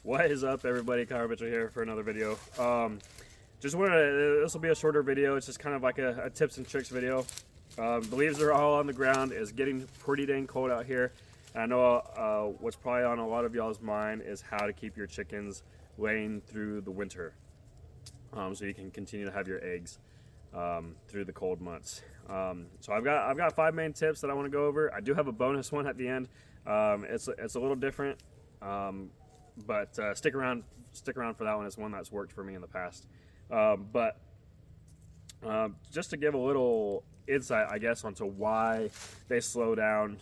What is up, everybody? Kyle Mitchell here for another video. Just wanted to, this will be a shorter video. It's just kind of like a tips and tricks video. The leaves are all on the ground. It's getting pretty dang cold out here. And I know what's probably on a lot of y'all's mind is how to keep your chickens laying through the winter, so you can continue to have your eggs through the cold months. So I've got 5 main tips that I want to go over. I do have a bonus one at the end. It's a little different, but stick around for that one. It's one that's worked for me in the past. But just to give a little insight, I guess, onto why they slow down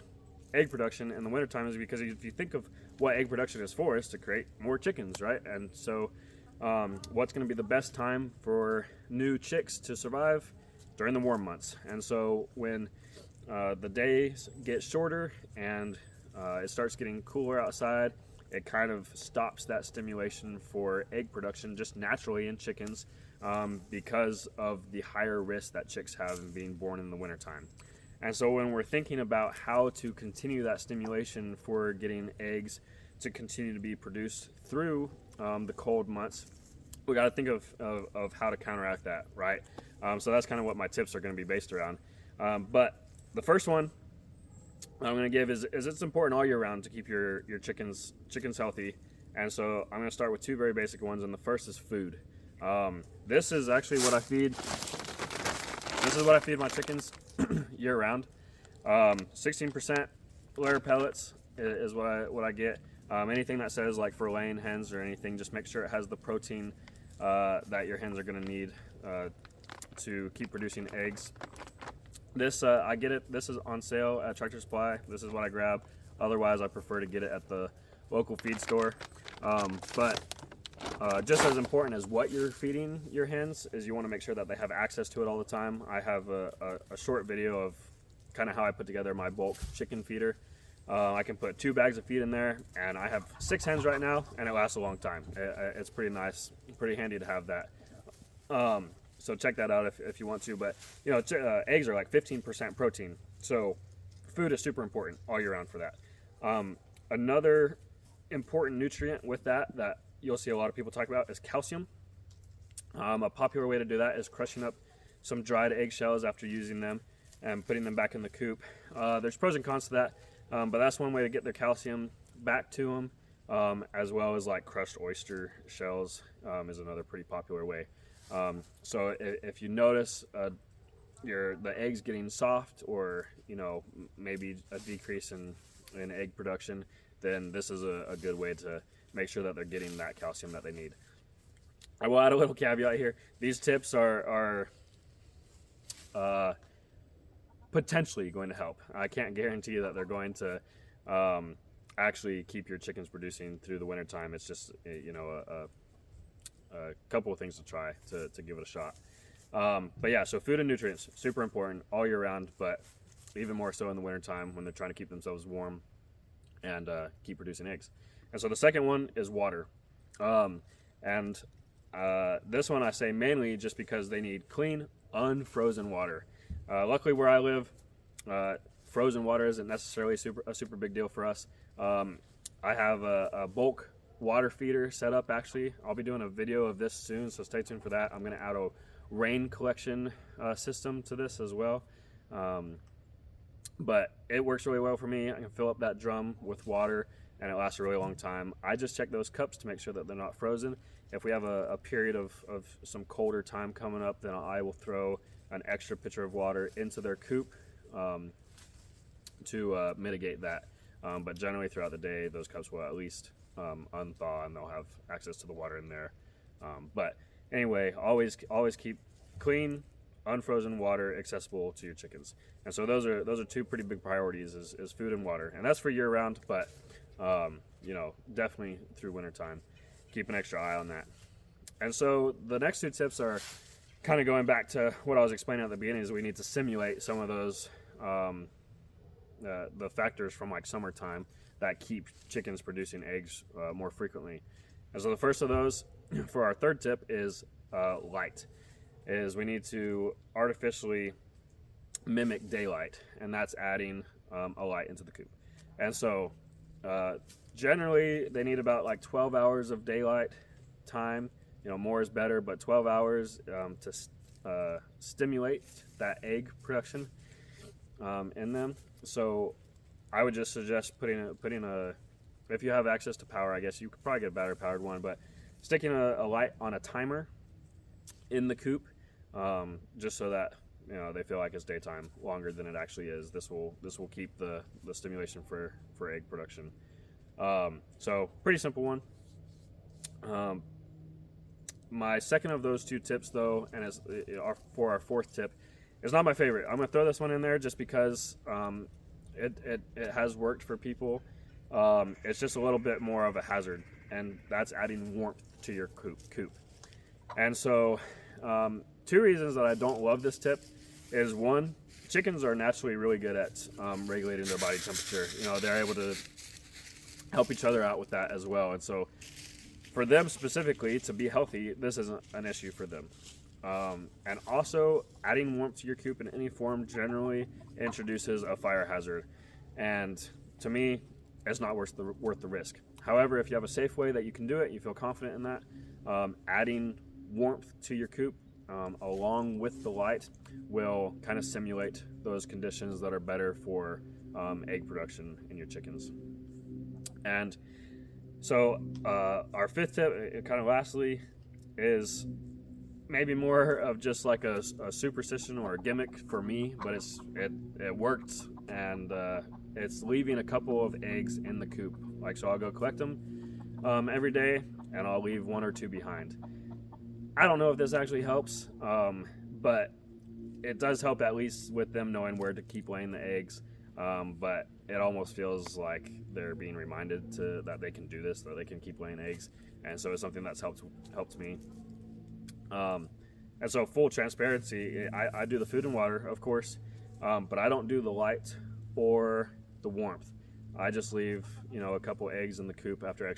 egg production in the wintertime is because if you think of what egg production is for, is to create more chickens, right? And so what's going to be the best time for new chicks to survive? During the warm months. And so when the days get shorter and it starts getting cooler outside, it kind of stops that stimulation for egg production just naturally in chickens, because of the higher risk that chicks have in being born in the wintertime. And so when we're thinking about how to continue that stimulation for getting eggs to continue to be produced through the cold months, we got to think of how to counteract that, right? So that's kind of what my tips are going to be based around. But the first one I'm going to give is it's important all year round to keep your chickens healthy. And so I'm going to start with 2 very basic ones, and the first is food. This is actually what I feed. This is what I feed my chickens year round. 16% layer pellets is what I get. Anything that says like for laying hens or anything, just make sure it has the protein that your hens are going to need to keep producing eggs. This I get it. This is on sale at Tractor Supply. This is what I grab. Otherwise, I prefer to get it at the local feed store. But just as important as what you're feeding your hens is you want to make sure that they have access to it all the time. I have a short video of kind of how I put together my bulk chicken feeder. I can put 2 bags of feed in there, and I have 6 hens right now, and it lasts a long time. It's pretty nice, pretty handy to have that. So check that out if you want to. But you know, eggs are like 15% protein, so food is super important all year round for that. Another important nutrient with that you'll see a lot of people talk about is calcium. A popular way to do that is crushing up some dried eggshells after using them and putting them back in the coop. There's pros and cons to that, but that's one way to get their calcium back to them, as well as like crushed oyster shells is another pretty popular way. So if you notice the eggs getting soft, or you know, maybe a decrease in egg production, then this is a good way to make sure that they're getting that calcium that they need. I will add a little caveat here. These tips are potentially going to help. I can't guarantee that they're going to actually keep your chickens producing through the wintertime. It's just, you know, a couple of things to try to give it a shot. But yeah, so food and nutrients, super important all year round, but even more so in the wintertime when they're trying to keep themselves warm and keep producing eggs. And so the second one is water. This one I say mainly just because they need clean, unfrozen water. Luckily where I live, frozen water isn't necessarily a super big deal for us. I have a bulk water feeder set up. Actually, I'll be doing a video of this soon, so stay tuned for that. I'm going to add a rain collection system to this as well. But it works really well for me. I can fill up that drum with water and it lasts a really long time. I just check those cups to make sure that they're not frozen. If we have a period of some colder time coming up, then I will throw an extra pitcher of water into their coop to mitigate that. But generally throughout the day, those cups will at least unthaw and they'll have access to the water in there. But anyway, always keep clean, unfrozen water accessible to your chickens. And so those are 2 pretty big priorities is food and water. And that's for year round, but you know, definitely through wintertime. Keep an extra eye on that. And so the next 2 tips are kind of going back to what I was explaining at the beginning, is we need to simulate some of those the factors from like summertime that keep chickens producing eggs more frequently. And so the first of those for our third tip is light. We need to artificially mimic daylight, and that's adding a light into the coop. And so generally they need about like 12 hours of daylight time. You know, more is better, but 12 hours to stimulate that egg production in them. So I would just suggest putting a, if you have access to power, I guess you could probably get a battery powered one, but sticking a light on a timer in the coop, just so that, you know, they feel like it's daytime longer than it actually is. This will keep the stimulation for egg production. So pretty simple one. My second of those two tips, though, and for our fourth tip, is not my favorite. I'm gonna throw this one in there just because it has worked for people. It's just a little bit more of a hazard, and that's adding warmth to your coop. And so, two reasons that I don't love this tip is, one, chickens are naturally really good at regulating their body temperature. You know, they're able to help each other out with that as well. And so, for them specifically to be healthy, this isn't an issue for them. And also, adding warmth to your coop in any form generally introduces a fire hazard. And to me, it's not worth the risk. However, if you have a safe way that you can do it, you feel confident in that, adding warmth to your coop along with the light will kind of simulate those conditions that are better for egg production in your chickens. And so our fifth tip, kind of lastly, is maybe more of just like a superstition or a gimmick for me, but it worked, and it's leaving a couple of eggs in the coop. Like, so I'll go collect them every day, and I'll leave one or two behind. I don't know if this actually helps, but it does help, at least with them knowing where to keep laying the eggs. But it almost feels like they're being reminded that they can do this, that they can keep laying eggs. And so it's something that's helped me. And so, full transparency, I do the food and water, of course, but I don't do the light or the warmth. I just leave, you know, a couple eggs in the coop after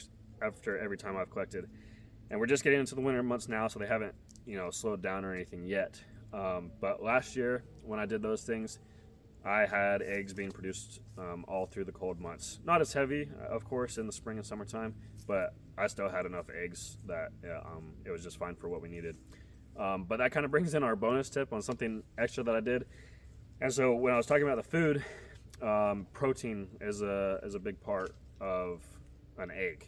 every time I've collected. And we're just getting into the winter months now, so they haven't, you know, slowed down or anything yet. But last year, when I did those things, I had eggs being produced all through the cold months. Not as heavy, of course, in the spring and summertime, but I still had enough eggs that it was just fine for what we needed. But that kind of brings in our bonus tip on something extra that I did. And so when I was talking about the food, protein is a big part of an egg,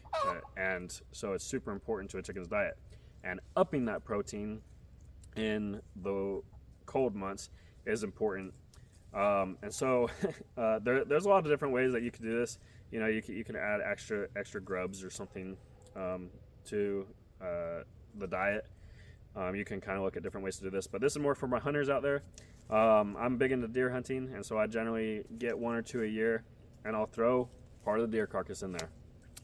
and so it's super important to a chicken's diet. And upping that protein in the cold months is important. And so there's a lot of different ways that you can do this. You know, you can add extra grubs or something to the diet. You can kind of look at different ways to do this, but this is more for my hunters out there. I'm big into deer hunting, and so I generally get one or two a year, and I'll throw part of the deer carcass in there.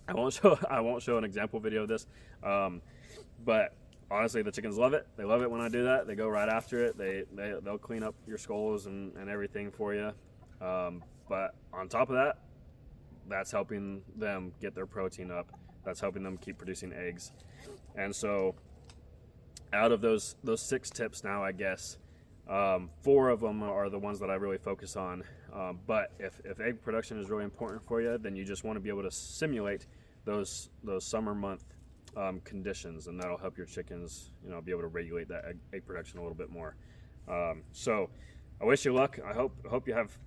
I won't show an example video of this, but honestly, the chickens love it. They love it when I do that. They go right after it. They'll clean up your skulls and everything for you. But on top of that, that's helping them get their protein up. That's helping them keep producing eggs. And so, out of those 6 tips now, I guess 4 of them are the ones that I really focus on. But if egg production is really important for you, then you just want to be able to simulate those summer month conditions, and that'll help your chickens, you know, be able to regulate that egg production a little bit more. So I wish you luck. I hope you have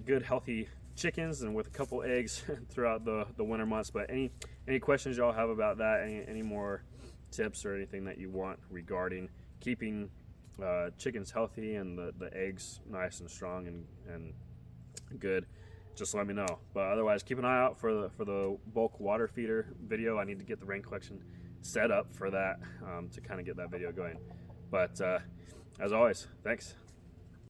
good, healthy chickens and with a couple eggs throughout the winter months. But any questions y'all have about that, any more tips or anything that you want regarding keeping chickens healthy and the eggs nice and strong and good, just let me know. But otherwise, keep an eye out for the bulk water feeder video. I need to get the rain collection set up for that to kind of get that video going. But as always, thanks.